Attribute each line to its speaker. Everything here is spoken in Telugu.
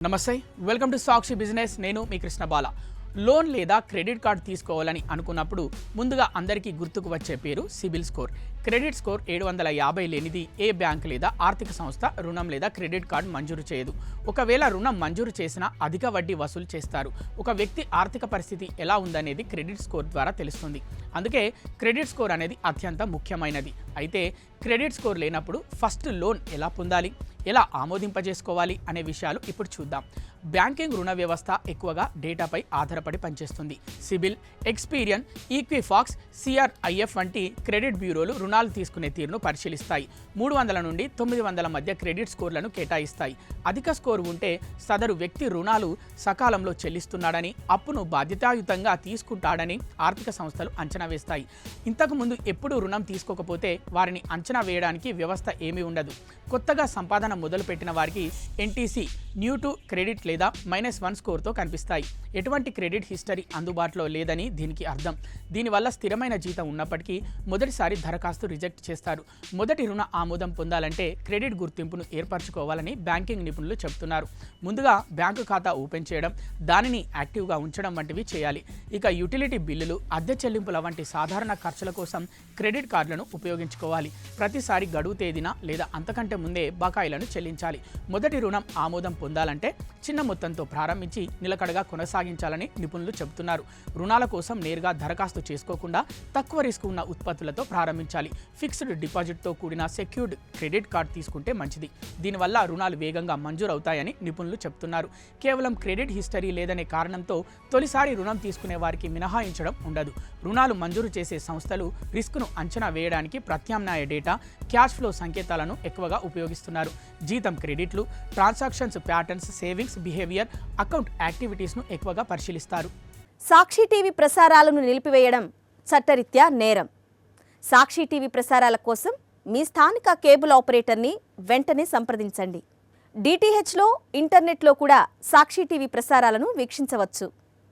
Speaker 1: నమస్తే వెల్కమ్ టు సాక్షి బిజినెస్ నేను మీ కృష్ణ బాల లోన్ లేదా క్రెడిట్ కార్డ్ తీసుకోవాలని అనుకున్నప్పుడు ముందుగా అందరికీ గుర్తుకు వచ్చే పేరు సిబిల్ స్కోర్ క్రెడిట్ స్కోర్ 750 లేనిది ఏ బ్యాంక్ లేదా ఆర్థిక సంస్థ రుణం లేదా క్రెడిట్ కార్డ్ మంజూరు చేయదు ఒకవేళ రుణం మంజూరు చేసినా అధిక వడ్డీ వసూలు చేస్తారు ఒక వ్యక్తి ఆర్థిక పరిస్థితి ఎలా ఉందనేది క్రెడిట్ స్కోర్ ద్వారా తెలుస్తుంది అందుకే క్రెడిట్ స్కోర్ అనేది అత్యంత ముఖ్యమైనది అయితే క్రెడిట్ స్కోర్ లేనప్పుడు ఫస్ట్ లోన్ ఎలా పొందాలి ఎలా ఆమోదింపజేసుకోవాలి అనే విషయాలు ఇప్పుడు చూద్దాం బ్యాంకింగ్ రుణ వ్యవస్థ ఎక్కువగా డేటాపై ఆధారపడి పనిచేస్తుంది సిబిల్ ఎక్స్పీరియన్ ఈక్విఫాక్స్ సిఆర్ఐఎఫ్ వంటి క్రెడిట్ బ్యూరోలు రుణాలు తీసుకునే తీరును పరిశీలిస్తాయి 300 నుండి 900 మధ్య క్రెడిట్ స్కోర్లను కేటాయిస్తాయి అధిక స్కోర్ ఉంటే సదరు వ్యక్తి రుణాలు సకాలంలో చెల్లిస్తున్నాడని అప్పును బాధ్యతాయుతంగా తీసుకుంటాడని ఆర్థిక సంస్థలు అంచనా వేస్తాయి ఇంతకుముందు ఎప్పుడు రుణం తీసుకోకపోతే వారిని అంచనా వేయడానికి వ్యవస్థ ఏమీ ఉండదు కొత్తగా సంపాదన మొదలుపెట్టిన వారికి ఎన్టీసీ న్యూ టు క్రెడిట్ లేదా -1 స్కోర్తో కనిపిస్తాయి ఎటువంటి క్రెడిట్ హిస్టరీ అందుబాటులో లేదని దీనికి అర్థం దీనివల్ల స్థిరమైన జీతం ఉన్నప్పటికీ మొదటిసారి దరఖాస్తు రిజెక్ట్ చేస్తారు మొదటి రుణ ఆమోదం పొందాలంటే క్రెడిట్ గుర్తింపును ఏర్పరచుకోవాలని బ్యాంకింగ్ నిపుణులు చెబుతున్నారు ముందుగా బ్యాంకు ఖాతా ఓపెన్ చేయడం దానిని యాక్టివ్గా ఉంచడం వంటివి చేయాలి ఇక యుటిలిటీ బిల్లులు అద్దె చెల్లింపుల వంటి సాధారణ ఖర్చుల కోసం క్రెడిట్ కార్డులను ఉపయోగించుకోవాలి ప్రతిసారి గడువు తేదీన లేదా అంతకంటే ముందే బకాయిలను చెల్లించాలి మొదటి రుణం ఆమోదం పొందాలంటే చిన్న మొత్తంతో ప్రారంభించి నిలకడగా కొనసాగించాలని నిపుణులు చెబుతున్నారు రుణాల కోసం నేరుగా దరఖాస్తు చేసుకోకుండా తక్కువ రిస్క్ ఉన్న ఉత్పత్తులతో ప్రారంభించాలి ఫిక్స్డ్ డిపాజిట్తో కూడిన సెక్యూర్డ్ క్రెడిట్ కార్డ్ తీసుకుంటే మంచిది దీనివల్ల రుణాలు వేగంగా మంజూరు అవుతాయని నిపుణులు చెబుతున్నారు కేవలం క్రెడిట్ హిస్టరీ లేదనే కారణంతో తొలిసారి రుణం తీసుకునే వారికి మినహాయించడం ఉండదు రుణాలు మంజూరు చేసే సంస్థలు రిస్క్ను అంచనా వేయడానికి ప్రత్యామ్నాయ డేటా క్యాష్ ఫ్లో సంకేతాలను ఎక్కువగా ఉపయోగిస్తున్నారు జీతం క్రెడిట్లు transactions patterns savings behaviour account యాక్టివిటీస్ను ఎక్కువగా పరిశీలిస్తారు
Speaker 2: సాక్షి టీవీ ప్రసారాలను నిలిపివేయడం చట్టరీత్యా నేరం సాక్షి టీవీ ప్రసారాల కోసం మీ స్థానిక కేబుల్ ఆపరేటర్ని వెంటనే సంప్రదించండి డిటిహెచ్లో ఇంటర్నెట్లో కూడా సాక్షి టీవీ ప్రసారాలను వీక్షించవచ్చు